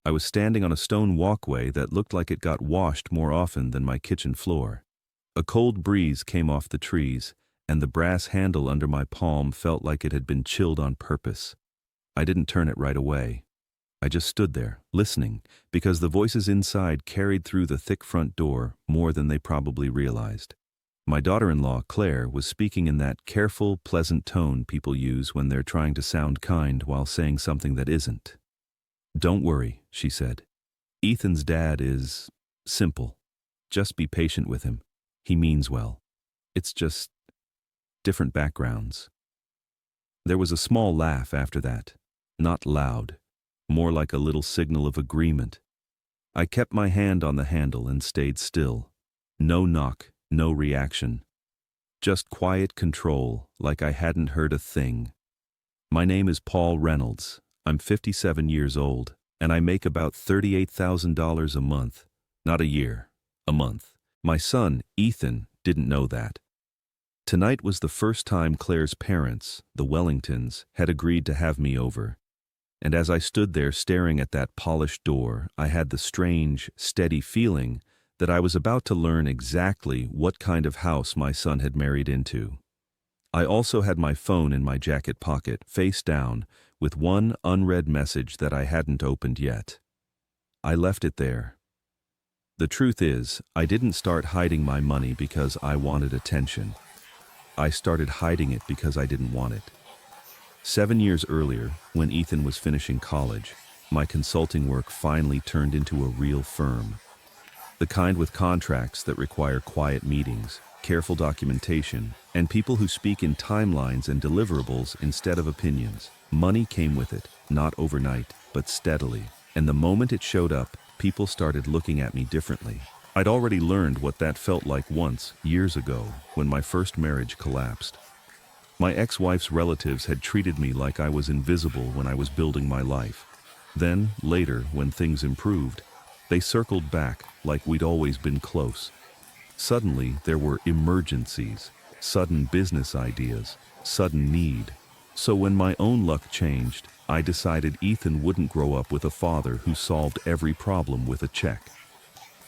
I was standing on a stone walkway that looked like it got washed more often than my kitchen floor. A cold breeze came off the trees, and the brass handle under my palm felt like it had been chilled on purpose. I didn't turn it right away. I just stood there, listening, because the voices inside carried through the thick front door more than they probably realized. My daughter-in-law, Claire, was speaking in that careful, pleasant tone people use when they're trying to sound kind while saying something that isn't. "Don't worry," she said. "Ethan's dad is simple. Just be patient with him. He means well. It's just different backgrounds." There was a small laugh after that, not loud, more like a little signal of agreement. I kept my hand on the handle and stayed still. No knock, no reaction. Just quiet control, like I hadn't heard a thing. "My name is Paul Reynolds. I'm 57 years old, and I make about $38,000 a month. Not a year, a month. My son, Ethan, didn't know that." Tonight was the first time Claire's parents, the Wellingtons, had agreed to have me over. And as I stood there staring at that polished door, I had the strange, steady feeling that I was about to learn exactly what kind of house my son had married into. I also had my phone in my jacket pocket, face down, with one unread message that I hadn't opened yet. I left it there. The truth is, I didn't start hiding my money because I wanted attention. I started hiding it because I didn't want it. 7 years earlier, when Ethan was finishing college, my consulting work finally turned into a real firm. The kind with contracts that require quiet meetings, careful documentation, and people who speak in timelines and deliverables instead of opinions. Money came with it, not overnight, but steadily. And the moment it showed up, people started looking at me differently. I'd already learned what that felt like once, years ago, when my first marriage collapsed. My ex-wife's relatives had treated me like I was invisible when I was building my life. Then, later, when things improved, they circled back like we'd always been close. Suddenly, there were emergencies, sudden business ideas, sudden need. So when my own luck changed, I decided Ethan wouldn't grow up with a father who solved every problem with a check.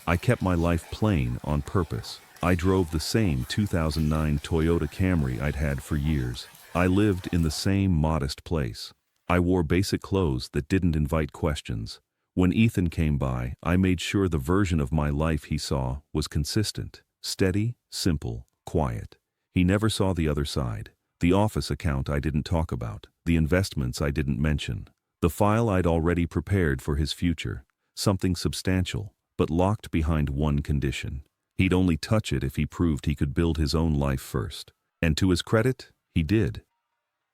I kept my life plain on purpose. I drove the same 2009 Toyota Camry I'd had for years. I lived in the same modest place. I wore basic clothes that didn't invite questions. When Ethan came by, I made sure the version of my life he saw was consistent, steady, simple, quiet. He never saw the other side. The office account I didn't talk about, the investments I didn't mention, the file I'd already prepared for his future, something substantial, but locked behind one condition. He'd only touch it if he proved he could build his own life first. And to his credit, he did.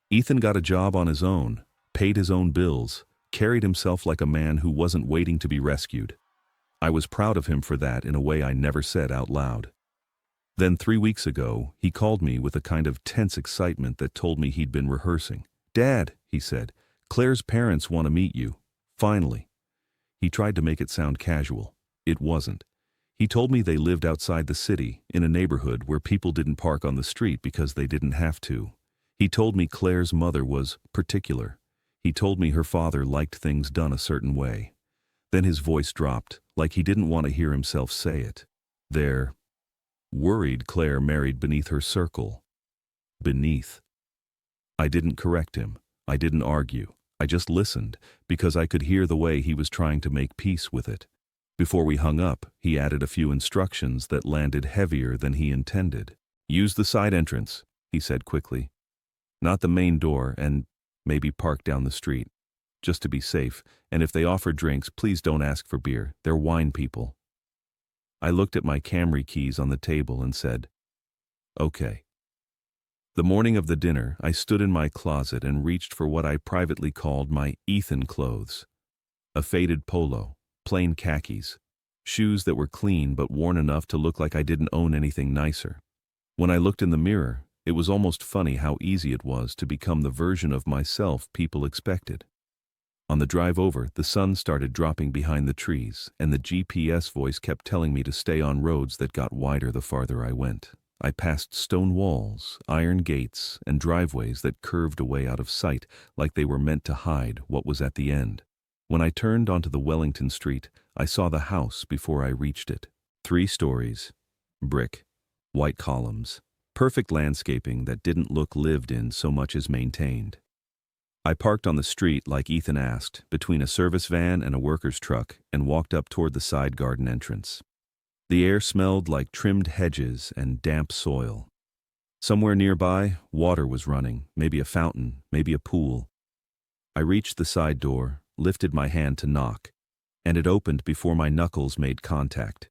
Ethan got a job on his own, paid his own bills, carried himself like a man who wasn't waiting to be rescued. I was proud of him for that in a way I never said out loud. Then 3 weeks ago, he called me with a kind of tense excitement that told me he'd been rehearsing. "Dad," he said, "Claire's parents want to meet you. Finally." He tried to make it sound casual. It wasn't. He told me they lived outside the city, in a neighborhood where people didn't park on the street because they didn't have to. He told me Claire's mother was particular. He told me her father liked things done a certain way. Then his voice dropped, like he didn't want to hear himself say it. They're worried Claire married beneath her circle. Beneath. I didn't correct him. I didn't argue. I just listened, because I could hear the way he was trying to make peace with it. Before we hung up, he added a few instructions that landed heavier than he intended. "Use the side entrance," he said quickly. "Not the main door, and maybe park down the street. Just to be safe, and if they offer drinks, please don't ask for beer. They're wine people." I looked at my Camry keys on the table and said, "Okay." The morning of the dinner, I stood in my closet and reached for what I privately called my Ethan clothes. A faded polo, plain khakis, shoes that were clean but worn enough to look like I didn't own anything nicer. When I looked in the mirror, it was almost funny how easy it was to become the version of myself people expected. On the drive over, the sun started dropping behind the trees, and the GPS voice kept telling me to stay on roads that got wider the farther I went. I passed stone walls, iron gates, and driveways that curved away out of sight like they were meant to hide what was at the end. When I turned onto the Wellington Street, I saw the house before I reached it. 3 stories. Brick. White columns. Perfect landscaping that didn't look lived in so much as maintained. I parked on the street like Ethan asked, between a service van and a worker's truck, and walked up toward the side garden entrance. The air smelled like trimmed hedges and damp soil. Somewhere nearby, water was running, maybe a fountain, maybe a pool. I reached the side door, lifted my hand to knock, and it opened before my knuckles made contact.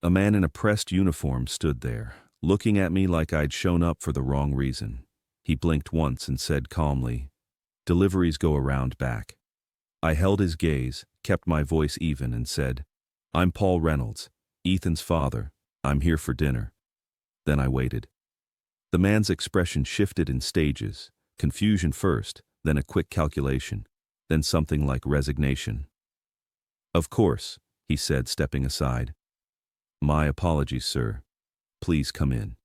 A man in a pressed uniform stood there, looking at me like I'd shown up for the wrong reason. He blinked once and said calmly, "Deliveries go around back." I held his gaze, kept my voice even, and said, "I'm Paul Reynolds, Ethan's father. I'm here for dinner." Then I waited. The man's expression shifted in stages, confusion first, then a quick calculation, then something like resignation. "Of course," he said, stepping aside. "My apologies, sir. Please come in."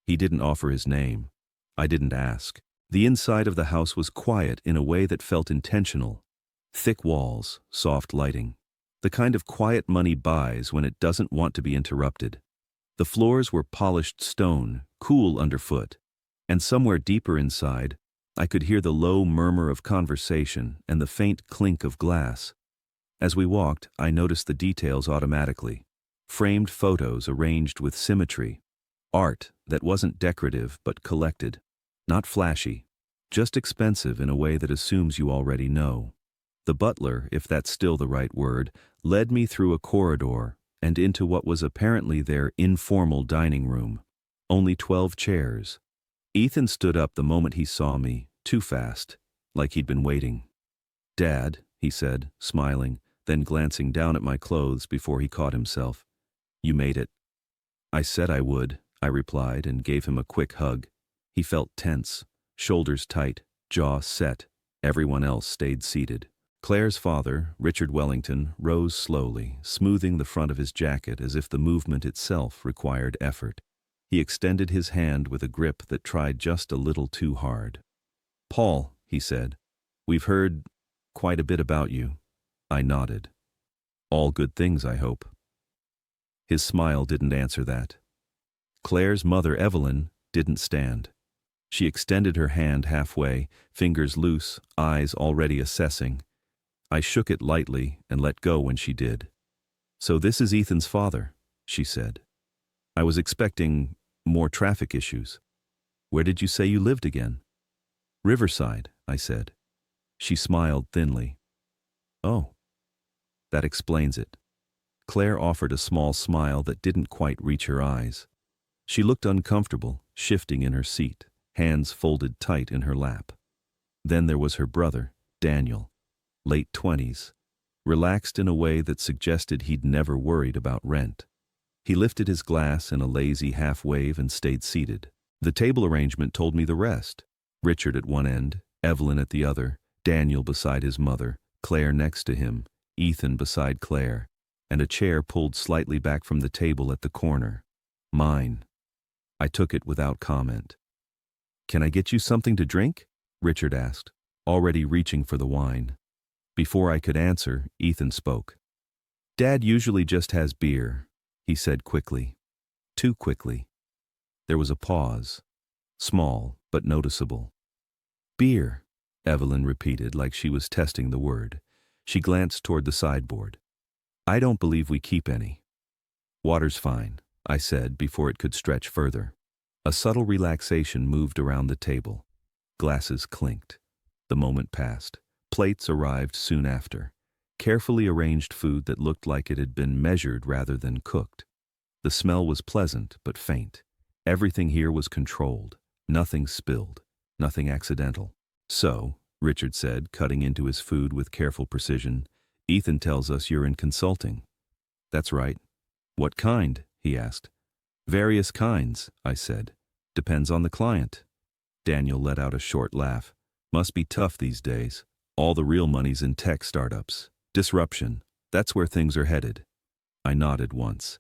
He didn't offer his name. I didn't ask. The inside of the house was quiet in a way that felt intentional. Thick walls, soft lighting. The kind of quiet money buys when it doesn't want to be interrupted. The floors were polished stone, cool underfoot, and somewhere deeper inside, I could hear the low murmur of conversation and the faint clink of glass. As we walked, I noticed the details automatically. Framed photos arranged with symmetry. Art that wasn't decorative but collected. Not flashy, just expensive in a way that assumes you already know. The butler, if that's still the right word, led me through a corridor and into what was apparently their informal dining room. Only 12 chairs. Ethan stood up the moment he saw me, too fast, like he'd been waiting. "Dad," he said, smiling, then glancing down at my clothes before he caught himself. "You made it." "I said I would," I replied and gave him a quick hug. He felt tense, shoulders tight, jaw set. Everyone else stayed seated. Claire's father, Richard Wellington, rose slowly, smoothing the front of his jacket as if the movement itself required effort. He extended his hand with a grip that tried just a little too hard. "Paul," he said, "we've heard quite a bit about you." I nodded. "All good things, I hope." His smile didn't answer that. Claire's mother, Evelyn, didn't stand. She extended her hand halfway, fingers loose, eyes already assessing. I shook it lightly and let go when she did. "So this is Ethan's father," she said. "I was expecting more traffic issues. Where did you say you lived again?" "Riverside," I said. She smiled thinly. "Oh, that explains it." Claire offered a small smile that didn't quite reach her eyes. She looked uncomfortable, shifting in her seat, hands folded tight in her lap. Then there was her brother, Daniel, late 20s, relaxed in a way that suggested he'd never worried about rent. He lifted his glass in a lazy half-wave and stayed seated. The table arrangement told me the rest. Richard at one end, Evelyn at the other, Daniel beside his mother, Claire next to him, Ethan beside Claire, and a chair pulled slightly back from the table at the corner. Mine. I took it without comment. "Can I get you something to drink?" Richard asked, already reaching for the wine. Before I could answer, Ethan spoke. "Dad usually just has beer," he said quickly. Too quickly. There was a pause. Small, but noticeable. "Beer," Evelyn repeated like she was testing the word. She glanced toward the sideboard. "I don't believe we keep any." "Water's fine," I said before it could stretch further. A subtle relaxation moved around the table. Glasses clinked. The moment passed. Plates arrived soon after. Carefully arranged food that looked like it had been measured rather than cooked. The smell was pleasant but faint. Everything here was controlled. Nothing spilled. Nothing accidental. "So," Richard said, cutting into his food with careful precision, "Ethan tells us you're in consulting." "That's right." "What kind?" he asked. "Various kinds," I said. "Depends on the client." Daniel let out a short laugh. "Must be tough these days. All the real money's in tech startups. Disruption. That's where things are headed." I nodded once.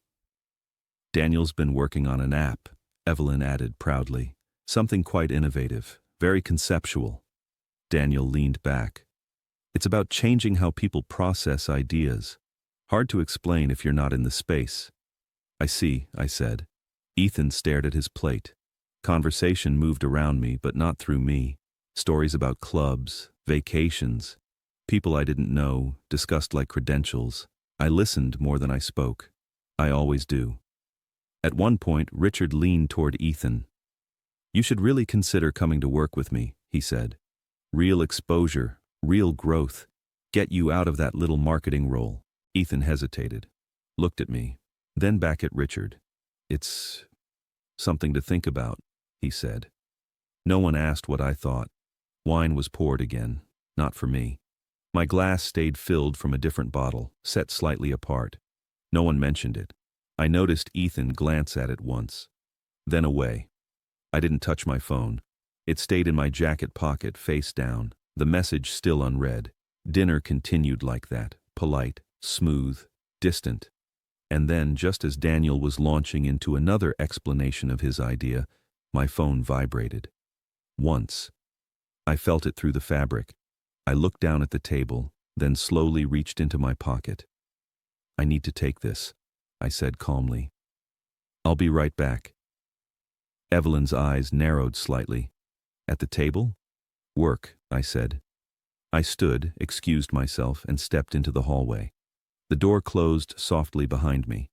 "Daniel's been working on an app," Evelyn added proudly. "Something quite innovative, very conceptual." Daniel leaned back. It's about changing how people process ideas. Hard to explain if you're not in the space. I see, I said. Ethan stared at his plate. Conversation moved around me, but not through me. Stories about clubs, vacations, people I didn't know, discussed like credentials. I listened more than I spoke. I always do. At one point, Richard leaned toward Ethan. "You should really consider coming to work with me," he said. "Real exposure, real growth. Get you out of that little marketing role." Ethan hesitated, looked at me, then back at Richard. "It's something to think about," he said. No one asked what I thought. Wine was poured again, not for me. My glass stayed filled from a different bottle, set slightly apart. No one mentioned it. I noticed Ethan glance at it once, then away. I didn't touch my phone. It stayed in my jacket pocket, face down, the message still unread. Dinner continued like that, polite, smooth, distant. And then, just as Daniel was launching into another explanation of his idea, my phone vibrated. Once. I felt it through the fabric. I looked down at the table, then slowly reached into my pocket. "I need to take this," I said calmly. "I'll be right back." Evelyn's eyes narrowed slightly. "At the table?" "Work," I said. I stood, excused myself, and stepped into the hallway. The door closed softly behind me.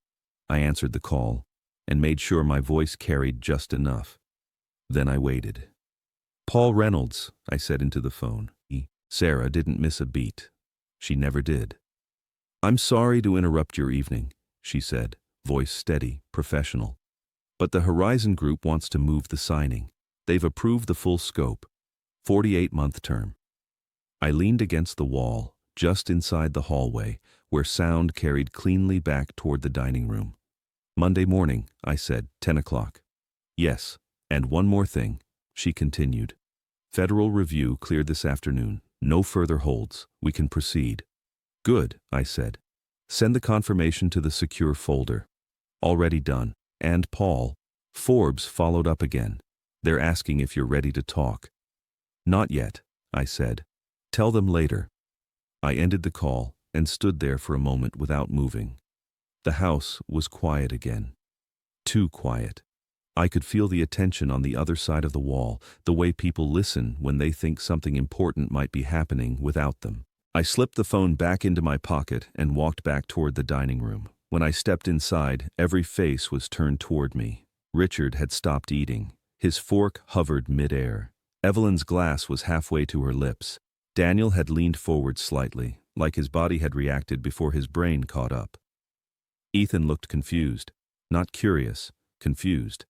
I answered the call, and made sure my voice carried just enough. Then I waited. "Paul Reynolds," I said into the phone. Sarah didn't miss a beat. She never did. "I'm sorry to interrupt your evening," she said, voice steady, professional. "But the Horizon Group wants to move the signing. They've approved the full scope. 48-month term." I leaned against the wall, just inside the hallway, where sound carried cleanly back toward the dining room. "Monday morning," I said, 10 o'clock. "Yes, and one more thing," she continued. "Federal review cleared this afternoon. No further holds. We can proceed." "Good," I said. "Send the confirmation to the secure folder." "Already done." "And Paul." Forbes followed up again. "They're asking if you're ready to talk." "Not yet," I said. "Tell them later." I ended the call and stood there for a moment without moving. The house was quiet again. Too quiet. I could feel the attention on the other side of the wall, the way people listen when they think something important might be happening without them. I slipped the phone back into my pocket and walked back toward the dining room. When I stepped inside, every face was turned toward me. Richard had stopped eating. His fork hovered midair. Evelyn's glass was halfway to her lips. Daniel had leaned forward slightly, like his body had reacted before his brain caught up. Ethan looked confused. Not curious, confused.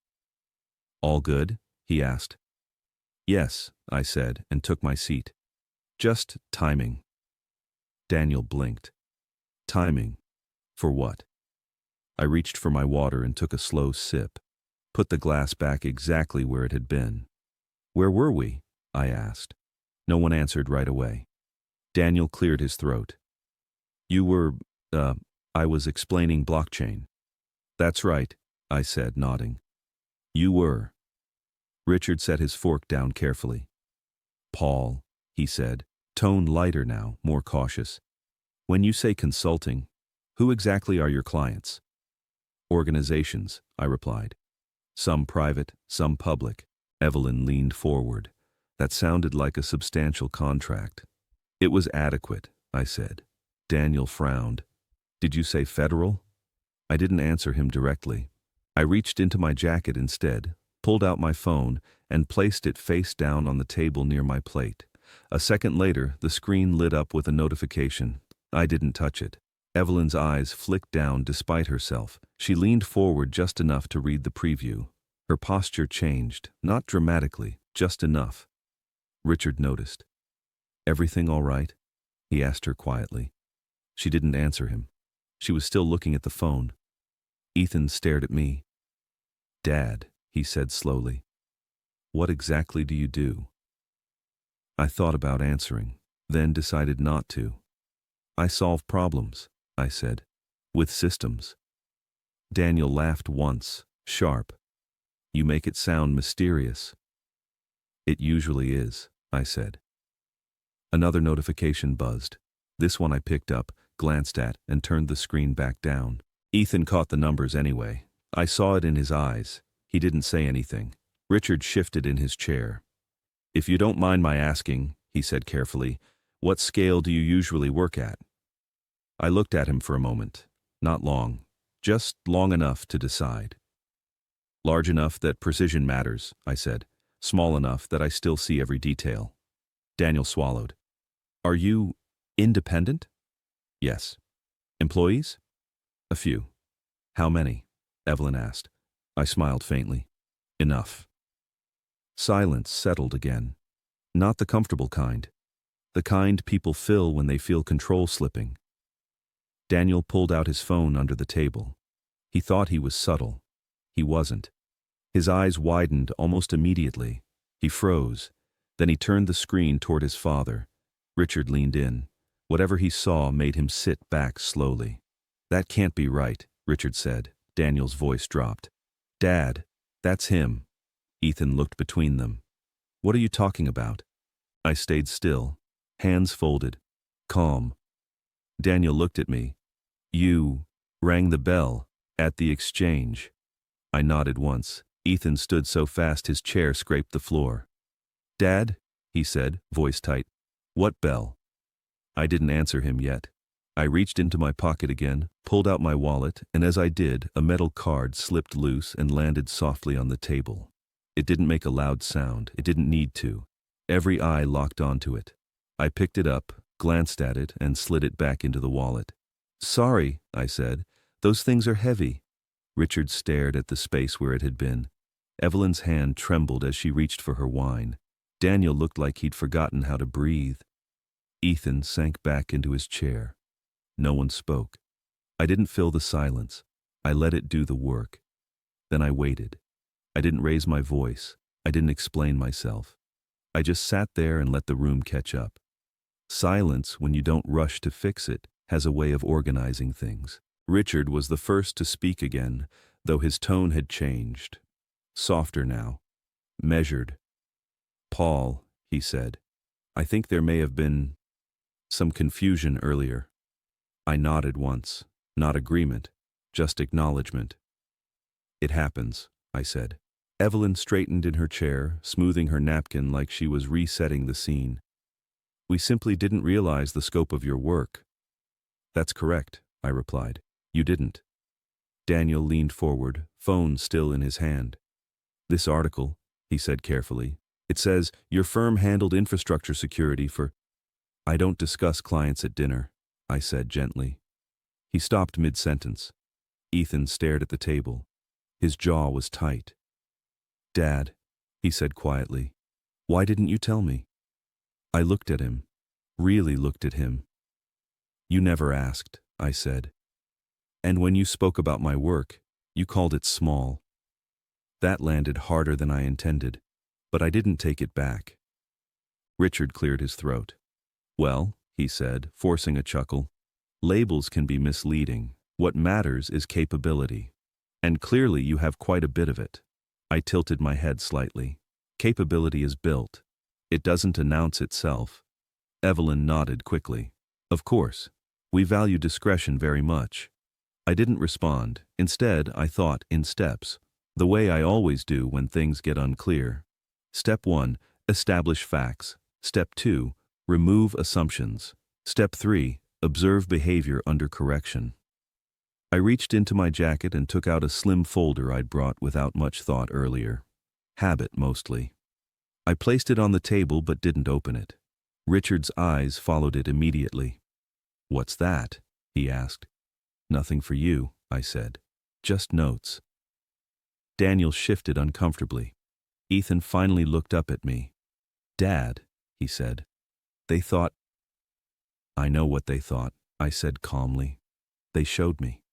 "All good?" he asked. "Yes," I said, and took my seat. "Just timing." Daniel blinked. "Timing? For what?" I reached for my water and took a slow sip. Put the glass back exactly where it had been. "Where were we?" I asked. No one answered right away. Daniel cleared his throat. "You were, I was explaining blockchain." "That's right," I said, nodding. "You were." Richard set his fork down carefully. "Paul," he said, tone lighter now, more cautious. "When you say consulting, who exactly are your clients?" "Organizations," I replied. "Some private, some public." Evelyn leaned forward. That sounded like a substantial contract. "It was adequate," I said. Daniel frowned. "Did you say federal?" I didn't answer him directly. I reached into my jacket instead, pulled out my phone, and placed it face down on the table near my plate. A second later, the screen lit up with a notification. I didn't touch it. Evelyn's eyes flicked down despite herself. She leaned forward just enough to read the preview. Her posture changed, not dramatically, just enough. Richard noticed. "Everything all right?" he asked her quietly. She didn't answer him. She was still looking at the phone. Ethan stared at me. "Dad," he said slowly, "what exactly do you do?" I thought about answering, then decided not to. "I solve problems," I said, "with systems." Daniel laughed once, sharp. "You make it sound mysterious." "It usually is," I said. Another notification buzzed. This one I picked up, glanced at, and turned the screen back down. Ethan caught the numbers anyway. I saw it in his eyes. He didn't say anything. Richard shifted in his chair. "If you don't mind my asking," he said carefully, "what scale do you usually work at?" I looked at him for a moment. Not long. Just long enough to decide. "Large enough that precision matters," I said. "Small enough that I still see every detail." Daniel swallowed. "Are you independent?" "Yes." "Employees?" "A few." "How many?" Evelyn asked. I smiled faintly. "Enough." Silence settled again. Not the comfortable kind. The kind people fill when they feel control slipping. Daniel pulled out his phone under the table. He thought he was subtle. He wasn't. His eyes widened almost immediately. He froze. Then he turned the screen toward his father. Richard leaned in. Whatever he saw made him sit back slowly. "That can't be right," Richard said. Daniel's voice dropped. "Dad, that's him." Ethan looked between them. "What are you talking about?" I stayed still, hands folded, calm. Daniel looked at me. "You rang the bell at the exchange." I nodded once. Ethan stood so fast his chair scraped the floor. "Dad," he said, voice tight, "what bell?" I didn't answer him yet. I reached into my pocket again, pulled out my wallet, and as I did, a metal card slipped loose and landed softly on the table. It didn't make a loud sound. It didn't need to. Every eye locked onto it. I picked it up, glanced at it, and slid it back into the wallet. "Sorry," I said. "Those things are heavy." Richard stared at the space where it had been. Evelyn's hand trembled as she reached for her wine. Daniel looked like he'd forgotten how to breathe. Ethan sank back into his chair. No one spoke. I didn't fill the silence. I let it do the work. Then I waited. I didn't raise my voice. I didn't explain myself. I just sat there and let the room catch up. Silence, when you don't rush to fix it, has a way of organizing things. Richard was the first to speak again, though his tone had changed. Softer now. Measured. "Paul," he said, "I think there may have been some confusion earlier." I nodded once. Not agreement, just acknowledgement. "It happens," I said. Evelyn straightened in her chair, smoothing her napkin like she was resetting the scene. "We simply didn't realize the scope of your work." "That's correct," I replied. "You didn't." Daniel leaned forward, phone still in his hand. "This article," he said carefully, "it says your firm handled infrastructure security for—" "I don't discuss clients at dinner," I said gently. He stopped mid-sentence. Ethan stared at the table. His jaw was tight. "Dad," he said quietly, "why didn't you tell me?" I looked at him, really looked at him. "You never asked," I said. "And when you spoke about my work, you called it small." That landed harder than I intended, but I didn't take it back. Richard cleared his throat. "Well," he said, forcing a chuckle, "labels can be misleading. What matters is capability. And clearly you have quite a bit of it." I tilted my head slightly. "Capability is built. It doesn't announce itself." Evelyn nodded quickly. "Of course. We value discretion very much." I didn't respond. Instead, I thought in steps, the way I always do when things get unclear. Step 1, establish facts. Step 2, remove assumptions. Step 3, observe behavior under correction. I reached into my jacket and took out a slim folder I'd brought without much thought earlier. Habit, mostly. I placed it on the table but didn't open it. Richard's eyes followed it immediately. "What's that?" he asked. "Nothing for you," I said. "Just notes." Daniel shifted uncomfortably. Ethan finally looked up at me. "Dad," he said. "They thought—" "I know what they thought," I said calmly. "They showed me."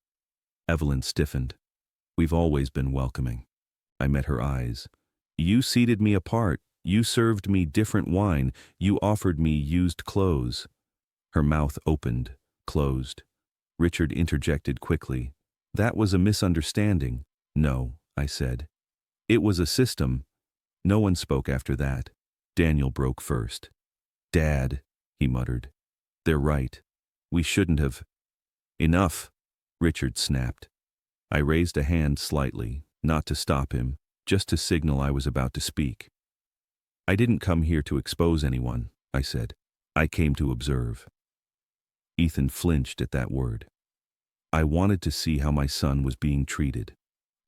Evelyn stiffened. "We've always been welcoming." I met her eyes. "You seated me apart. You served me different wine. You offered me used clothes." Her mouth opened, closed. Richard interjected quickly. "That was a misunderstanding." "No," I said. "It was a system." No one spoke after that. Daniel broke first. "Dad," he muttered. They're right. We shouldn't have. Enough, Richard snapped. I raised a hand slightly, not to stop him, just to signal I was about to speak. I didn't come here to expose anyone, I said. I came to observe. Ethan flinched at that word. I wanted to see how my son was being treated,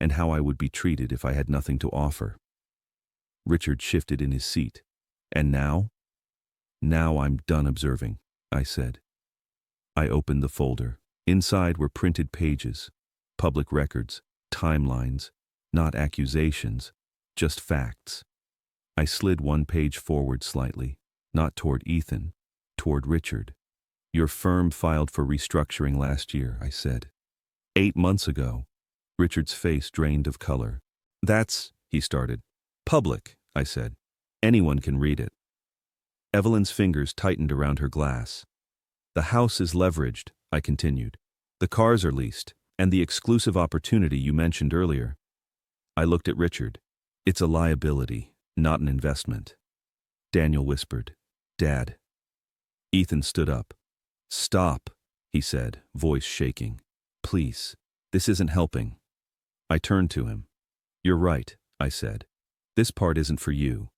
and how I would be treated if I had nothing to offer. Richard shifted in his seat. And now? Now I'm done observing, I said. I opened the folder. Inside were printed pages, public records, timelines, not accusations, just facts. I slid one page forward slightly, not toward Ethan, toward Richard. Your firm filed for restructuring last year, I said. 8 months ago. Richard's face drained of color. That's, he started. Public, I said. Anyone can read it. Evelyn's fingers tightened around her glass. The house is leveraged, I continued. The cars are leased, and the exclusive opportunity you mentioned earlier. I looked at Richard. It's a liability, not an investment. Daniel whispered, Dad. Ethan stood up. Stop, he said, voice shaking. Please, this isn't helping. I turned to him. You're right, I said. This part isn't for you.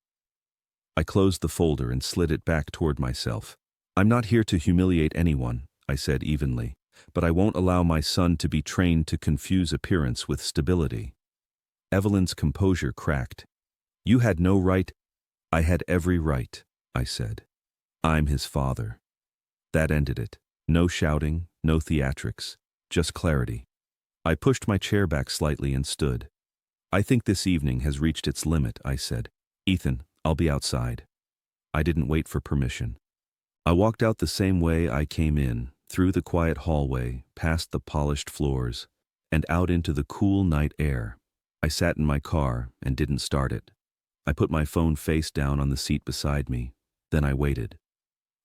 I closed the folder and slid it back toward myself. I'm not here to humiliate anyone, I said evenly, but I won't allow my son to be trained to confuse appearance with stability. Evelyn's composure cracked. You had no right. I had every right, I said. I'm his father. That ended it. No shouting, no theatrics, just clarity. I pushed my chair back slightly and stood. I think this evening has reached its limit, I said. Ethan, I'll be outside. I didn't wait for permission. I walked out the same way I came in, through the quiet hallway, past the polished floors, and out into the cool night air. I sat in my car and didn't start it. I put my phone face down on the seat beside me. Then I waited.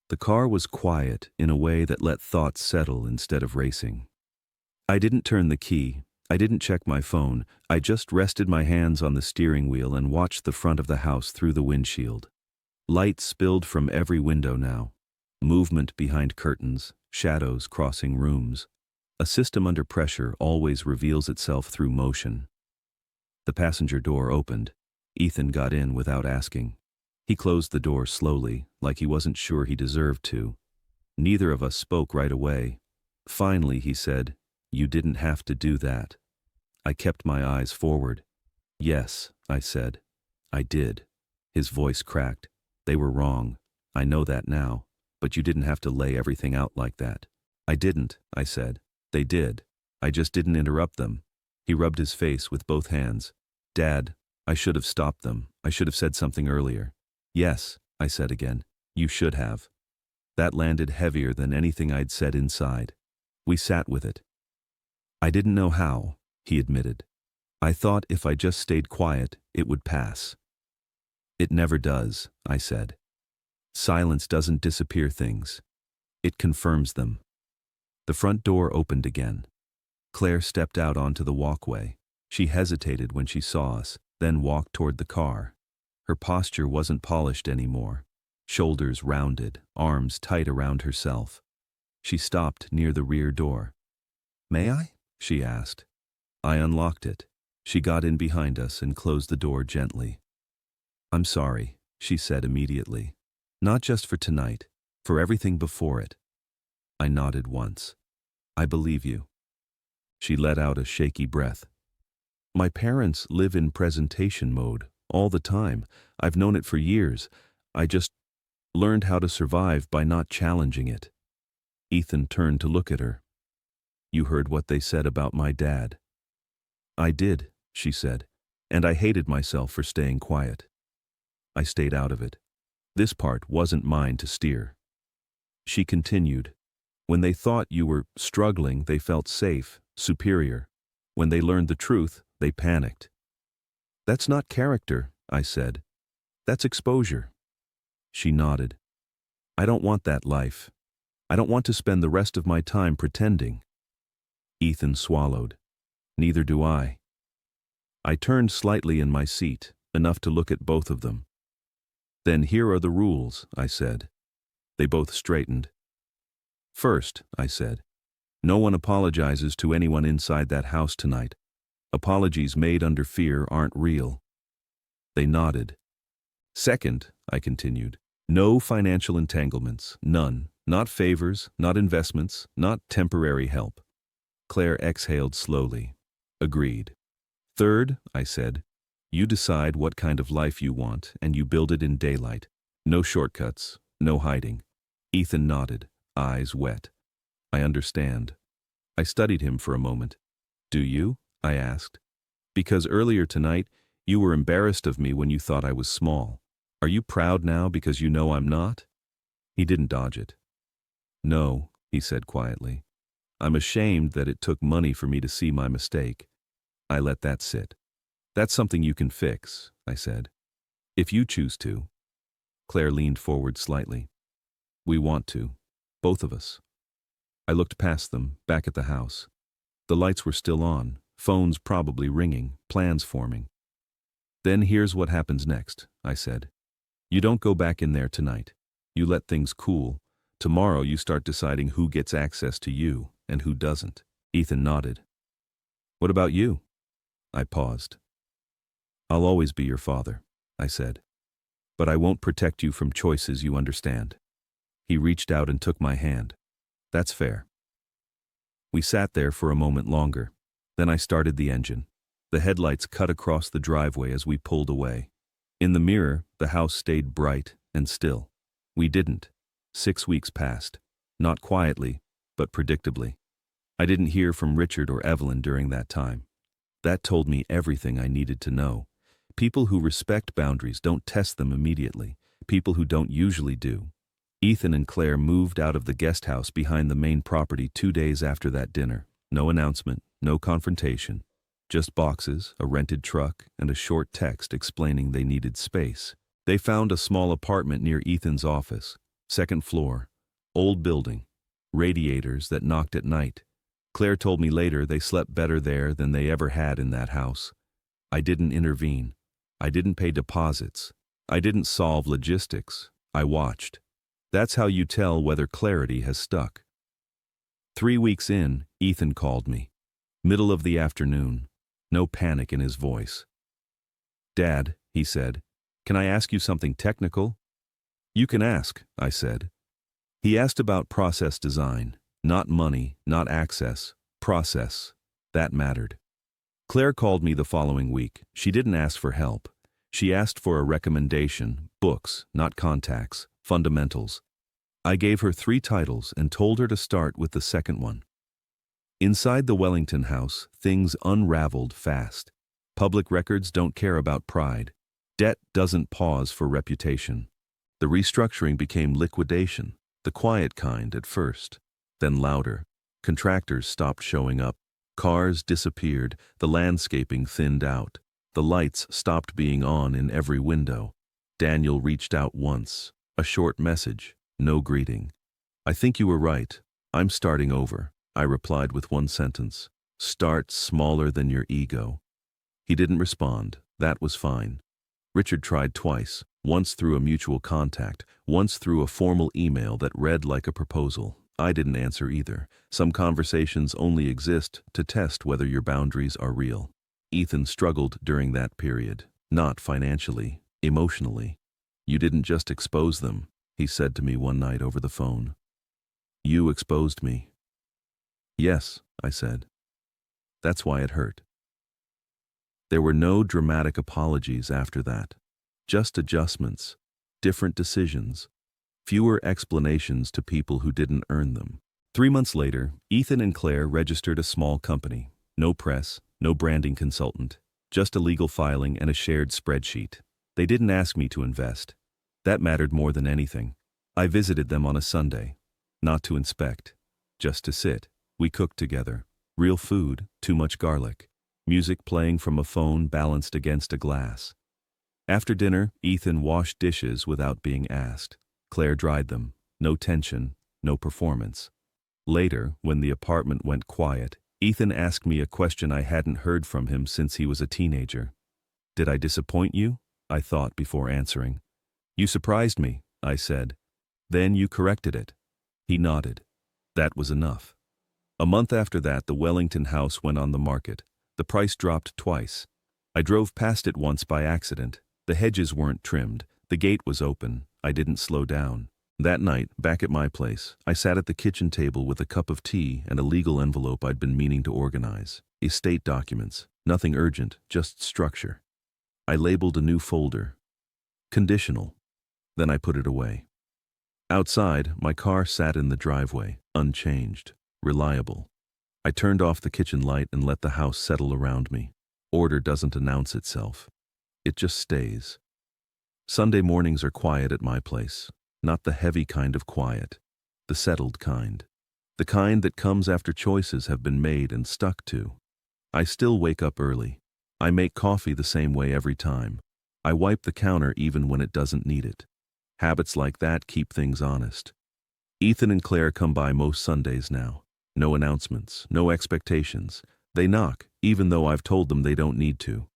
The car was quiet in a way that let thoughts settle instead of racing. I didn't turn the key. I didn't check my phone. I just rested my hands on the steering wheel and watched the front of the house through the windshield. Light spilled from every window now. Movement behind curtains, shadows crossing rooms. A system under pressure always reveals itself through motion. The passenger door opened. Ethan got in without asking. He closed the door slowly, like he wasn't sure he deserved to. Neither of us spoke right away. Finally, he said, You didn't have to do that. I kept my eyes forward. Yes, I said. I did. His voice cracked. They were wrong. I know that now. But you didn't have to lay everything out like that. I didn't, I said. They did. I just didn't interrupt them. He rubbed his face with both hands. Dad, I should have stopped them. I should have said something earlier. Yes, I said again. You should have. That landed heavier than anything I'd said inside. We sat with it. I didn't know how, he admitted. I thought if I just stayed quiet, it would pass. It never does, I said. Silence doesn't disappear things. It confirms them. The front door opened again. Claire stepped out onto the walkway. She hesitated when she saw us, then walked toward the car. Her posture wasn't polished anymore. Shoulders rounded, arms tight around herself. She stopped near the rear door. May I? She asked. I unlocked it. She got in behind us and closed the door gently. I'm sorry, she said immediately. Not just for tonight, for everything before it. I nodded once. I believe you. She let out a shaky breath. My parents live in presentation mode all the time. I've known it for years. I just learned how to survive by not challenging it. Ethan turned to look at her. You heard what they said about my dad. I did, she said, and I hated myself for staying quiet. I stayed out of it. This part wasn't mine to steer. She continued. When they thought you were struggling, they felt safe, superior. When they learned the truth, they panicked. That's not character, I said. That's exposure. She nodded. I don't want that life. I don't want to spend the rest of my time pretending. Ethan swallowed. Neither do I. I turned slightly in my seat, enough to look at both of them. Then here are the rules, I said. They both straightened. First, I said, no one apologizes to anyone inside that house tonight. Apologies made under fear aren't real. They nodded. Second, I continued, no financial entanglements, none. Not favors, not investments, not temporary help. Claire exhaled slowly. Agreed. Third, I said, you decide what kind of life you want and you build it in daylight. No shortcuts, no hiding. Ethan nodded, eyes wet. I understand. I studied him for a moment. Do you? I asked. Because earlier tonight, you were embarrassed of me when you thought I was small. Are you proud now because you know I'm not? He didn't dodge it. No, he said quietly. I'm ashamed that it took money for me to see my mistake. I let that sit. That's something you can fix, I said. If you choose to. Claire leaned forward slightly. We want to. Both of us. I looked past them, back at the house. The lights were still on, phones probably ringing, plans forming. Then here's what happens next, I said. You don't go back in there tonight. You let things cool. Tomorrow you start deciding who gets access to you and who doesn't. Ethan nodded. What about you? I paused. I'll always be your father, I said. But I won't protect you from choices you understand. He reached out and took my hand. That's fair. We sat there for a moment longer. Then I started the engine. The headlights cut across the driveway as we pulled away. In the mirror, the house stayed bright and still. We didn't. 6 weeks passed. Not quietly, but predictably. I didn't hear from Richard or Evelyn during that time. That told me everything I needed to know. People who respect boundaries don't test them immediately. People who don't usually do. Ethan and Claire moved out of the guest house behind the main property 2 days after that dinner. No announcement, no confrontation. Just boxes, a rented truck, and a short text explaining they needed space. They found a small apartment near Ethan's office. 2nd floor. Old building. Radiators that knocked at night. Claire told me later they slept better there than they ever had in that house. I didn't intervene. I didn't pay deposits. I didn't solve logistics. I watched. That's how you tell whether clarity has stuck. 3 weeks in, Ethan called me. Middle of the afternoon. No panic in his voice. Dad, he said, can I ask you something technical? You can ask, I said. He asked about process design. Not money, not access. Process. That mattered. Claire called me the following week. She didn't ask for help. She asked for a recommendation, books, not contacts, fundamentals. I gave her 3 titles and told her to start with the second one. Inside the Wellington house, things unraveled fast. Public records don't care about pride. Debt doesn't pause for reputation. The restructuring became liquidation, the quiet kind at first, then louder. Contractors stopped showing up. Cars disappeared, the landscaping thinned out. The lights stopped being on in every window. Daniel reached out once. A short message, no greeting. I think you were right. I'm starting over, I replied with 1 sentence. Start smaller than your ego. He didn't respond. That was fine. Richard tried twice, once through a mutual contact, once through a formal email that read like a proposal. I didn't answer either. Some conversations only exist to test whether your boundaries are real. Ethan struggled during that period, not financially, emotionally. You didn't just expose them, he said to me one night over the phone. You exposed me. Yes, I said. That's why it hurt. There were no dramatic apologies after that. Just adjustments, different decisions, fewer explanations to people who didn't earn them. 3 months later, Ethan and Claire registered a small company. No press, no branding consultant, just a legal filing and a shared spreadsheet. They didn't ask me to invest. That mattered more than anything. I visited them on a Sunday. Not to inspect, just to sit. We cooked together. Real food, too much garlic. Music playing from a phone balanced against a glass. After dinner, Ethan washed dishes without being asked. Claire dried them. No tension, no performance. Later, when the apartment went quiet, Ethan asked me a question I hadn't heard from him since he was a teenager. Did I disappoint you? I thought before answering. You surprised me, I said. Then you corrected it. He nodded. That was enough. A month after that, the Wellington house went on the market. The price dropped twice. I drove past it once by accident. The hedges weren't trimmed. The gate was open. I didn't slow down. That night, back at my place, I sat at the kitchen table with a cup of tea and a legal envelope I'd been meaning to organize. Estate documents. Nothing urgent, just structure. I labeled a new folder. Conditional. Then I put it away. Outside, my car sat in the driveway, unchanged, reliable. I turned off the kitchen light and let the house settle around me. Order doesn't announce itself. It just stays. Sunday mornings are quiet at my place. Not the heavy kind of quiet. The settled kind. The kind that comes after choices have been made and stuck to. I still wake up early. I make coffee the same way every time. I wipe the counter even when it doesn't need it. Habits like that keep things honest. Ethan and Claire come by most Sundays now. No announcements, no expectations. They knock, even though I've told them they don't need to.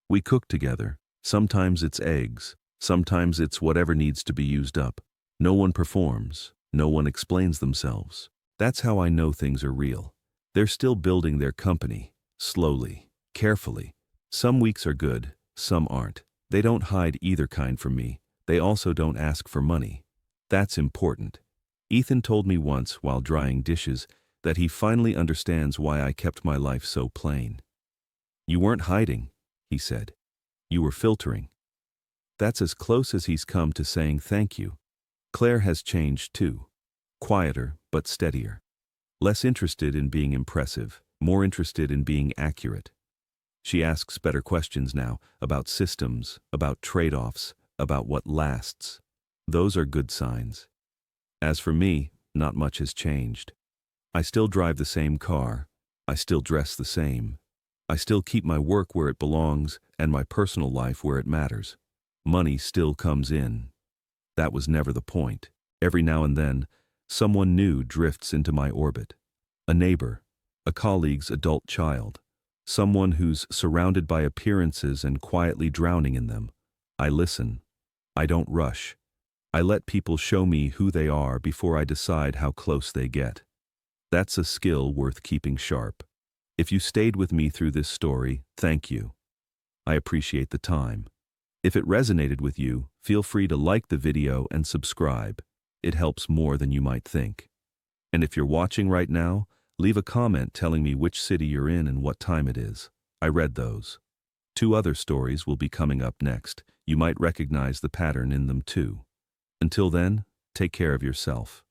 We cook together. Sometimes it's eggs. Sometimes it's whatever needs to be used up. No one performs. No one explains themselves. That's how I know things are real. They're still building their company. Slowly. Carefully. Some weeks are good. Some aren't. They don't hide either kind from me. They also don't ask for money. That's important. Ethan told me once while drying dishes that he finally understands why I kept my life so plain. You weren't hiding, he said. You were filtering. That's as close as he's come to saying thank you. Claire has changed too. Quieter, but steadier. Less interested in being impressive, more interested in being accurate. She asks better questions now, about systems, about trade-offs, about what lasts. Those are good signs. As for me, not much has changed. I still drive the same car. I still dress the same. I still keep my work where it belongs and my personal life where it matters. Money still comes in. That was never the point. Every now and then, someone new drifts into my orbit. A neighbor, a colleague's adult child, someone who's surrounded by appearances and quietly drowning in them. I listen. I don't rush. I let people show me who they are before I decide how close they get. That's a skill worth keeping sharp. If you stayed with me through this story, thank you. I appreciate the time. If it resonated with you, feel free to like the video and subscribe. It helps more than you might think. And if you're watching right now, leave a comment telling me which city you're in and what time it is. I read those. 2 other stories will be coming up next. You might recognize the pattern in them too. Until then, take care of yourself.